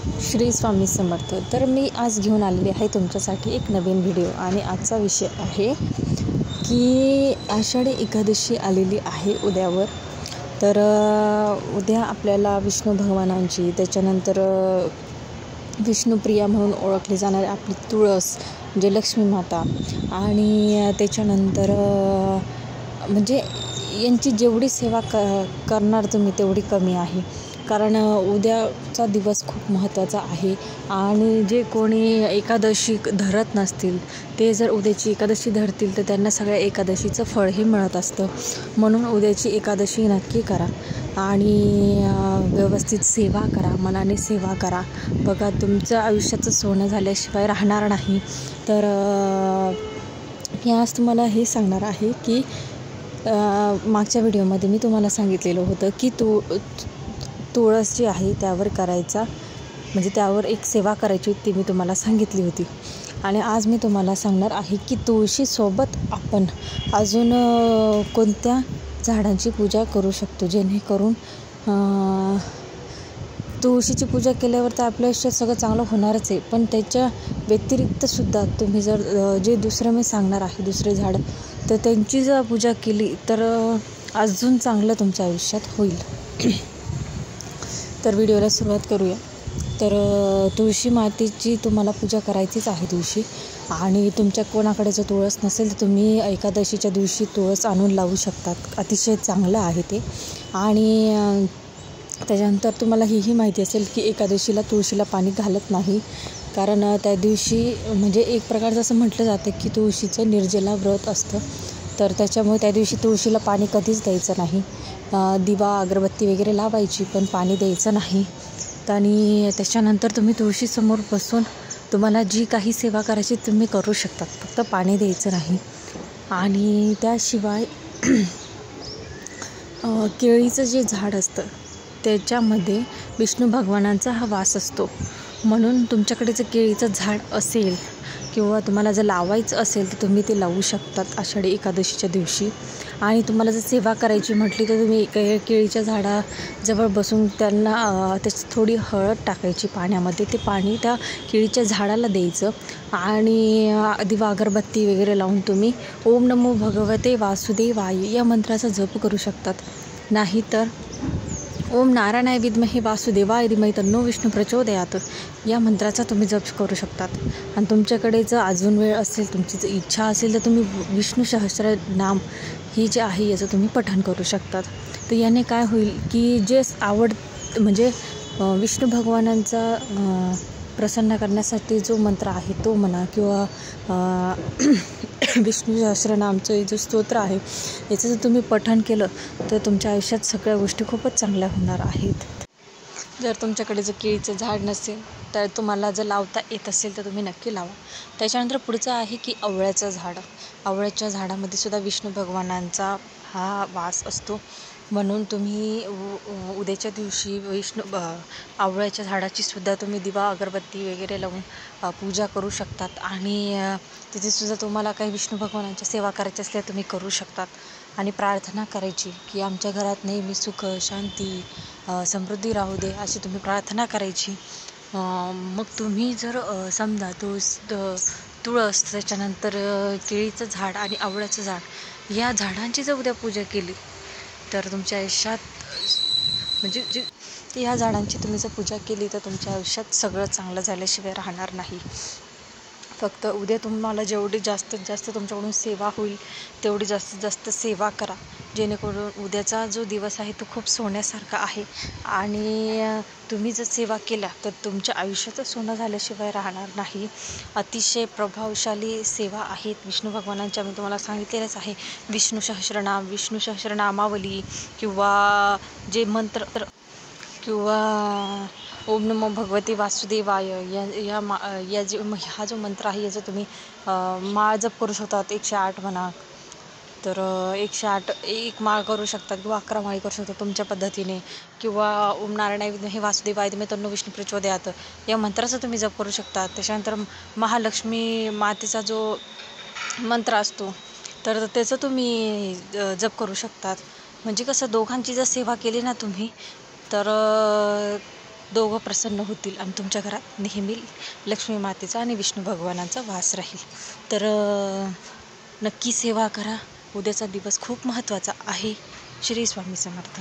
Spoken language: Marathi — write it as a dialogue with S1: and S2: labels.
S1: श्री स्वामी समर्थ। तर मी आज घेऊन आलेली आहे तुमच्यासाठी एक नवीन व्हिडिओ आणि आजचा विषय आहे की आषाढी एकादशी आलेली आहे उद्यावर। तर उद्या आपल्याला विष्णू भगवानांची, त्याच्यानंतर विष्णुप्रिया म्हणून ओळखली जाणारी आपली तुळस म्हणजे लक्ष्मी माता, आणि त्याच्यानंतर म्हणजे यांची जेवढी सेवा करणार तुम्ही तेवढी कमी आहे, कारण उद्याचा दिवस खूप महत्त्वाचा आहे। आणि जे कोणी एकादशी धरत नसतील ते जर उद्याची एकादशी धरतील तर त्यांना सगळ्या एकादशीचं फळही मिळत असतं। म्हणून उद्याची एकादशी नक्की करा आणि व्यवस्थित सेवा करा, मनाने सेवा करा। बघा, तुमचं आयुष्याचं सोनं झाल्याशिवाय राहणार नाही। तर मी आज तुम्हाला हे सांगणार आहे की मागच्या व्हिडिओमध्ये मी तुम्हाला सांगितलेलं होतं की तुळस जी आहे त्यावर करायचा, म्हणजे त्यावर एक सेवा करायची होती, ती मी तुम्हाला सांगितली होती। आणि आज मी तुम्हाला सांगणार आहे की तुळशीसोबत आपण अजून कोणत्या झाडांची पूजा करू शकतो, जेणेकरून तुळशीची पूजा केल्यावर तर आपल्या आयुष्यात सगळं चांगलं होणारच आहे, पण त्याच्या व्यतिरिक्तसुद्धा तुम्ही जर जे दुसरं मी सांगणार आहे दुसरे झाड, तर त्यांची जर पूजा केली तर अजून चांगलं तुमच्या आयुष्यात होईल। तर व्हिडिओला सुरुवात करूया। तर तुळशी मातेची तुम्हाला पूजा करायचीच आहे दिवशी, आणि तुमच्या कोणाकडे जर तुळस नसेल तर तुम्ही एकादशीच्या दिवशी तुळस आणून लावू शकतात, अतिशय चांगलं आहे ते। आणि त्याच्यानंतर तुम्हाला ही माहिती असेल की एकादशीला तुळशीला पाणी घालत नाही, कारण त्या दिवशी म्हणजे एक प्रकारचं असं म्हटलं जातं की तुळशीचं निर्जला व्रत असतं, तर त्याच्यामुळे त्या दिवशी तुळशीला पाणी कधीच द्यायचं नाही। दिवा अगरबत्ती वगैरे लावायची, पण पाणी द्यायचं नाही। आणि त्याच्यानंतर तुम्ही तुळशीसमोर बसून तुम्हाला जी काही सेवा करायची तुम्ही करू शकतात, फक्त पाणी द्यायचं नाही। आणि त्याशिवाय केळीचं जे झाड असतं त्याच्यामध्ये विष्णू भगवानांचा हा वास असतो, म्हणून तुमच्याकडे जर केळीचं झाड असेल किंवा तुम्हाला जर लावायचं असेल तर तुम्ही ते लावू शकतात आषाढी एकादशीच्या दिवशी। आणि तुम्हाला जर सेवा करायची म्हटली तर तुम्ही केळीच्या झाडाजवळ बसून त्यांना त्याची थोडी हळद टाकायची पाण्यामध्ये, ते पाणी त्या केळीच्या झाडाला द्यायचं, आणि दिवा अगरबत्ती वगैरे लावून तुम्ही ओम नमो भगवते वासुदेवाय या मंत्राचा जप करू शकतात। नाहीतर ओम नारायणाय विद्महे वासुदेवाय धीमहि तन्नो विष्णू प्रचोदयात या मंत्राचा तुम्ही जप करू शकतात। आणि तुमच्याकडे जर अजून वेळ असेल, तुमची जर इच्छा असेल तर तुम्ही विष्णू सहस्त्रनाम ही जे आहे याचं तुम्ही पठण करू शकतात। तर याने काय होईल की जे म्हणजे विष्णू भगवानांचा प्रसन्न करण्यासाठी जो मंत्र आहे तो म्हणा, किंवा विष्णू सहस्त्रनामचं जो स्तोत्र आहे याचं जर तुम्ही पठण केलं तर तुमच्या आयुष्यात सगळ्या गोष्टी खूपच चांगल्या होणार आहेत। जर तुमच्याकडे जर केळीचं झाड नसेल तर तुम्हाला जर लावता येत असेल तर तुम्ही नक्की लावा। त्याच्यानंतर पुढचं आहे की आवळ्याचं झाड। आवळ्याच्या झाडामध्ये सुद्धा विष्णू भगवानांचा हा वास असतो, म्हणून तुम्ही उद्याच्या दिवशी आवळ्याच्या झाडाची सुद्धा तुम्ही दिवा अगरबत्ती वगैरे लावून पूजा करू शकतात। आणि तिथे सुद्धा तुम्हाला काही विष्णू भगवानांच्या सेवा करायची असल्या तुम्ही करू शकतात। आणि प्रार्थना करायची की आमच्या घरात नेहमी सुख शांती समृद्धी राहू दे, अशी तुम्ही प्रार्थना करायची। मग तुम्ही जर समजा तुळस त्याच्यानंतर केळीचं झाड आणि आवळ्याचं झाड या झाडांची जर उद्या पूजा केली तर तुमच्या आयुष्यात म्हणजे या झाडांची तुम्ही जर पूजा केली तर तुमच्या आयुष्यात सगळं चांगलं झाल्याशिवाय राहणार नाही। फक्त उद्या तुम्हाला जेवढी जास्तीत जास्त तुमच्याकडून सेवा होईल तेवढी जास्तीत जास्त सेवा करा, जेणेकरून उद्याचा जो दिवस आहे तो खूप सोन्यासारखा आहे। आणि तुम्ही जर सेवा केल्या तर तुमच्या आयुष्याचं सोनं झाल्याशिवाय राहणार नाही। अतिशय प्रभावशाली सेवा आहेत विष्णू भगवानांच्या, मी तुम्हाला सांगितलेलंच आहे। विष्णू सहस्त्रनाम, विष्णू सहस्त्रनामावली, किंवा जे मंत्र, किंवा ओम नमो भगवते वासुदेवाय हा जो मंत्र आहे याचा तुम्ही माळ जप करू शकतात। 108 म्हणा, तर 108 एक माळ करू शकतात किंवा 11 माळी करू शकतात तुमच्या पद्धतीने, किंवा ओम नारायणाय विद्महे वासुदेवाय धीमहि तन्नो विष्णू प्रचोदयात या मंत्राचा तुम्ही जप करू शकतात। त्याच्यानंतर महालक्ष्मी मातेचा जो मंत्र असतो तर त्याचं तुम्ही जप करू शकतात। म्हणजे कसं दोघांची जर सेवा केली ना तुम्ही तर दोघं प्रसन्न होतील आणि तुमच्या घरात नेहमी लक्ष्मी मातेचा आणि विष्णू भगवानांचा वास राहील. तर नक्की सेवा करा. उद्याचा दिवस खूप महत्त्वाचा आहे. श्री स्वामी समर्थ.